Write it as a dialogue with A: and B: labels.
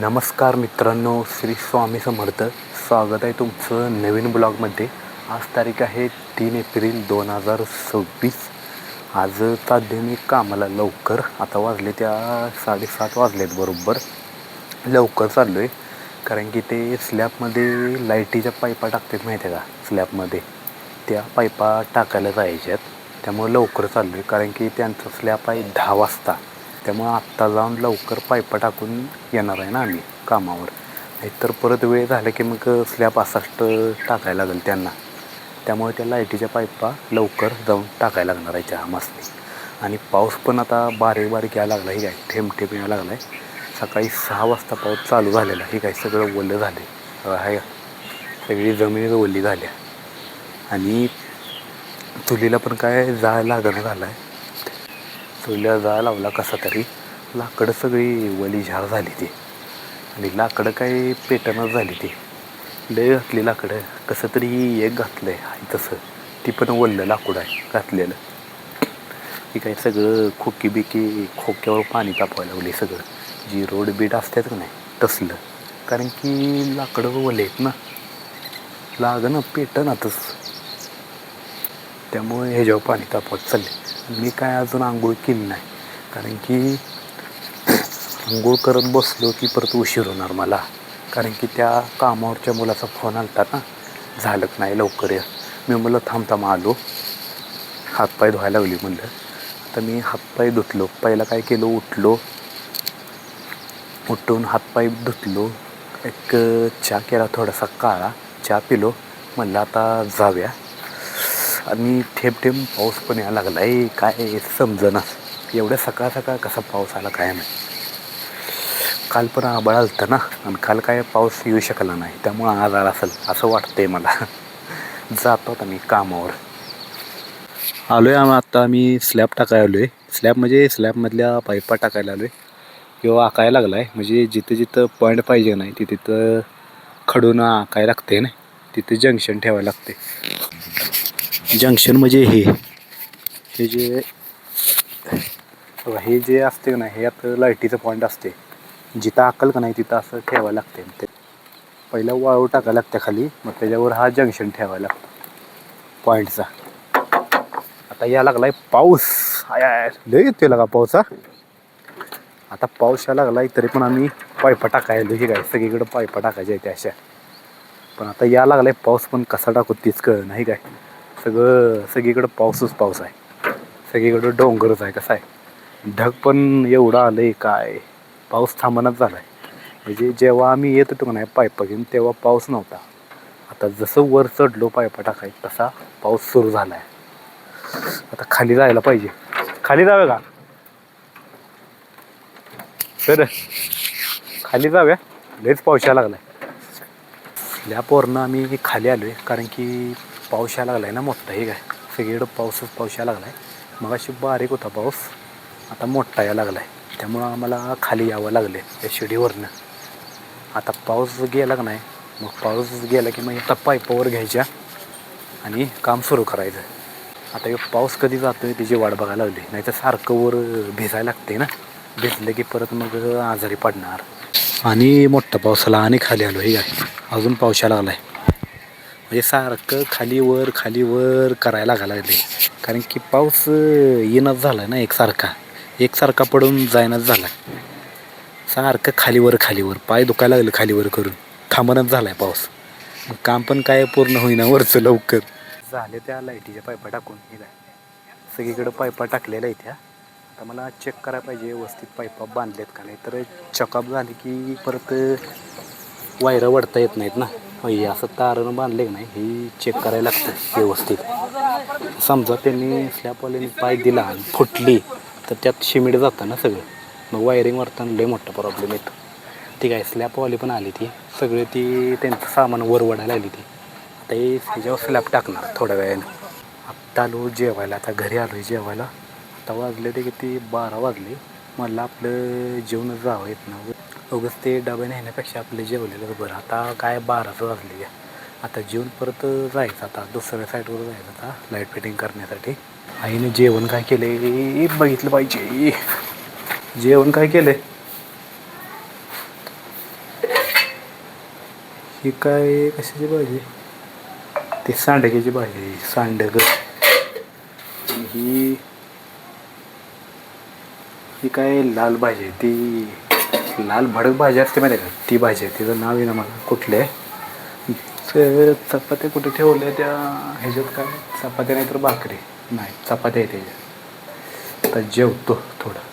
A: नमस्कार मित्रांनो, श्री स्वामी समर्थ. स्वागत आहे तुमचं नवीन ब्लॉगमध्ये. आज तारीख आहे 3 एप्रिल 2026. आज चालले मी कामाला लवकर. आता वाजले त्या 7:30 वाजलेत बरोबर. लवकर चाललो आहे कारण की ते स्लॅबमध्ये लाईटीच्या पाईपा टाकतात माहिती आहे का. स्लॅबमध्ये त्या पाईपा टाकायला जायच्यात, त्यामुळे लवकर चाललो आहे. कारण की त्यांचा स्लॅब आहे 10 वाजता. त्यामुळं आत्ता जाऊन लवकर पाईपा टाकून येणार आहे ना आम्ही कामावर. नाहीतर परत वेळ झाला की मग स्लॅब असाच टाकायला लागेल त्यांना. त्यामुळे त्या लाईटीच्या पाईपा लवकर जाऊन टाकायला लागणार आहे चहामासनी. आणि पाऊस पण आता बारीक बारीक यायला लागला. ही काय ठेम ठेम यायला लागला आहे. सकाळी 6 वाजता पाऊस चालू झालेला. ही काय सगळं ओलं झाले आहे, सगळी जमीन ओली झाल्या. आणि चुलीला पण काय जाळ लागणं झाला आहे. चुलीला जाळ लावला कसा तरी, लाकडं सगळी वली झार झाली ती. आणि लाकडं काही पेटणच झाली ती. लय घातली लाकडं, कसं तरी एक घातलं आहे तसं. ती पण वल्लं लाकूड आहे घातलेलं. ही काही सगळं खोकी बिकी खोक्यावर पाणी तापवायला लागली सगळं. जी रोड बीट असतात का नाही तसलं. कारण की लाकडं वले आहेत ना, लागणं पेटणं तसं. त्यामुळे ह्याच्यावर पाणी तापवत चालले. मी काय अजून आंघोळ केली नाही, कारण की आंघोळ करत बसलो की परत उशीर होणार मला. कारण की त्या कामावरच्या मुलाचा फोन आला ना, झालंच नाही लवकर या. मी म्हणलं थांब आलो. हातपाय धुवायला लागली म्हणलं. आता मी हातपाय धुतलो. पहिला काय केलं, उठून हातपाय धुतलो. एक चहा केला, थोडासा काळा चहा पिलो. म्हणलं आता जाऊया. आणि ठेप पाऊस पण यायला लागला आहे. काय समजेना एवढ्या सकाळ सकाळ कसा पाऊस आला काय नाही. काल पण आभाळ आलतं ना, आणि काल काय पाऊस येऊ शकला नाही. त्यामुळं आज आला असेल असं वाटतंय मला. जातो आता मी कामावर. आलो आहे आता मी स्लॅब टाकायला आलो आहे. स्लॅब म्हणजे स्लॅबमधल्या पाईपा टाकायला आलो आहे किंवा आकायला लागला आहे. म्हणजे जिथं जिथं पॉईंट पाहिजे नाही तिथं खडून आकायला लागते ना. तिथे जंक्शन ठेवायला लागते. जंक्शन म्हणजे हे जे असते का नाही, हे आता लाईटीचं पॉईंट असते. जिथं आकल का नाही तिथं असं ठेवायला लागते. ते पहिला वाळू टाकायला लागते खाली, मग त्याच्यावर हा जंक्शन ठेवायला लागतो पॉईंटचा. आता या लागलाय पाऊस. लय येतोय लागा पाऊस. आता पाऊस या लागलाय तरी पण आम्ही पाईपा टाकायला. हे काय सगळीकडे पाईपा टाकायच्या आहेत अशा. पण आता या लागलाय पाऊस, पण कसा टाकू तीच कळ नाही. काय सगळीकडं पाऊस आहे. सगळीकडं डोंगरच आहे. कसं आहे, ढग पण एवढं आलं आहे काय, पाऊस थांबणाच झाला आहे. म्हणजे जेव्हा आम्ही येत होतो का नाही पाईपा घेऊन, तेव्हा पाऊस नव्हता. आता जसं वर चढलो पाईपा टाकायचं तसा पाऊस सुरू झाला आहे. आता खाली जायला पाहिजे. खाली जाऊया का सर? खाली जाऊया, लयच पाऊस यायला लागला आहे. स्लॅबवरनं आम्ही खाली आलो आहे कारण की पाऊस यायला लागला आहे ना मोठा. हे काय सगळीकडं पाऊस यायला लागला आहे. मग अशी बारीक होता पाऊस, आता मोठा यायला लागला आहे. त्यामुळं आम्हाला खाली यावं लागलं आहे त्या शिडीवरनं. आता पाऊस गेला का नाही, मग पाऊस गेला की मग आता पाईपावर घ्यायच्या आणि काम सुरू करायचं. आता हे पाऊस कधी जातो आहे त्याची वाट बघायला लागली. नाही तर सारखं वर भिजायला लागते ना. भिजलं की परत मग आजारी पडणार. आणि मोठा पाऊस आला आणि खाली आलो. हे काय अजून पाऊस यायला लागला आहे. म्हणजे सारखं खाली वर करायला लागले. कारण की पाऊस येणंच झाला ना एकसारखा पडून जायनाच झाला. सारखं खालीवर पाय दुखायला लागलं खालीवर करून. थांबणच झाला आहे पाऊस. मग काम पण काय पूर्ण होईना वरचं लवकर. झाले त्या लाईटीच्या पाईपा टाकून. हे काय सगळीकडं पाईपा टाकलेल्या आहेत ह्या. आता मला चेक करायला पाहिजे व्यवस्थित पाईपा बांधलेत का नाही. तर चेकअप झाली की परत वायरं वढता येत नाहीत ना. हे असं तारण बांधले का नाही, ही चेक करायला लागतं व्यवस्थित. समजा त्यांनी स्लॅबवाल्याने पाय दिला आणि फुटली तर त्यात शिमिट जातं ना सगळं. मग वायरिंग वरताना लय मोठा प्रॉब्लेम येतो. ठीक आहे, स्लॅबवाली पण आली ती सगळे, ती त्यांचं सामान वर वडायला आली ती. आता हे ह्याच्यावर स्लॅब टाकणार थोड्या वेळाने. आत्ता आलो जेवायला. आता घरी आलो आहे जेवायला. आता वाजले ते किती 12 वाजले. मला आपलं जेवणच जावं येत ना. उगाच ते डबे नेण्यापेक्षा आपलं जेवलेलं बरं. आता काय 12 वाजले. आता जेवण परत जायचं. आता दुसऱ्या साईडवर जायचं आता लाईट फिटिंग करण्यासाठी. आईने जेवण काय केले बघितलं पाहिजे. जेवण काय केलं ही काय कशाची भाजी? ती सांडग्याची भाजी, सांडग. आणि ही काय लाल भाजी आहे, ती लाल भडक भाजी असते माहिती आहे का, ती भाजी आहे. तिचं नाव आहे ना मला कुठलं आहे. चपात्या कुठे ठेवल्या त्या ह्याच्यात, काय चपात्या नाही तर भाकरी, नाही चपात्या आहे त्याच्यात. आता जेवतो थोडं.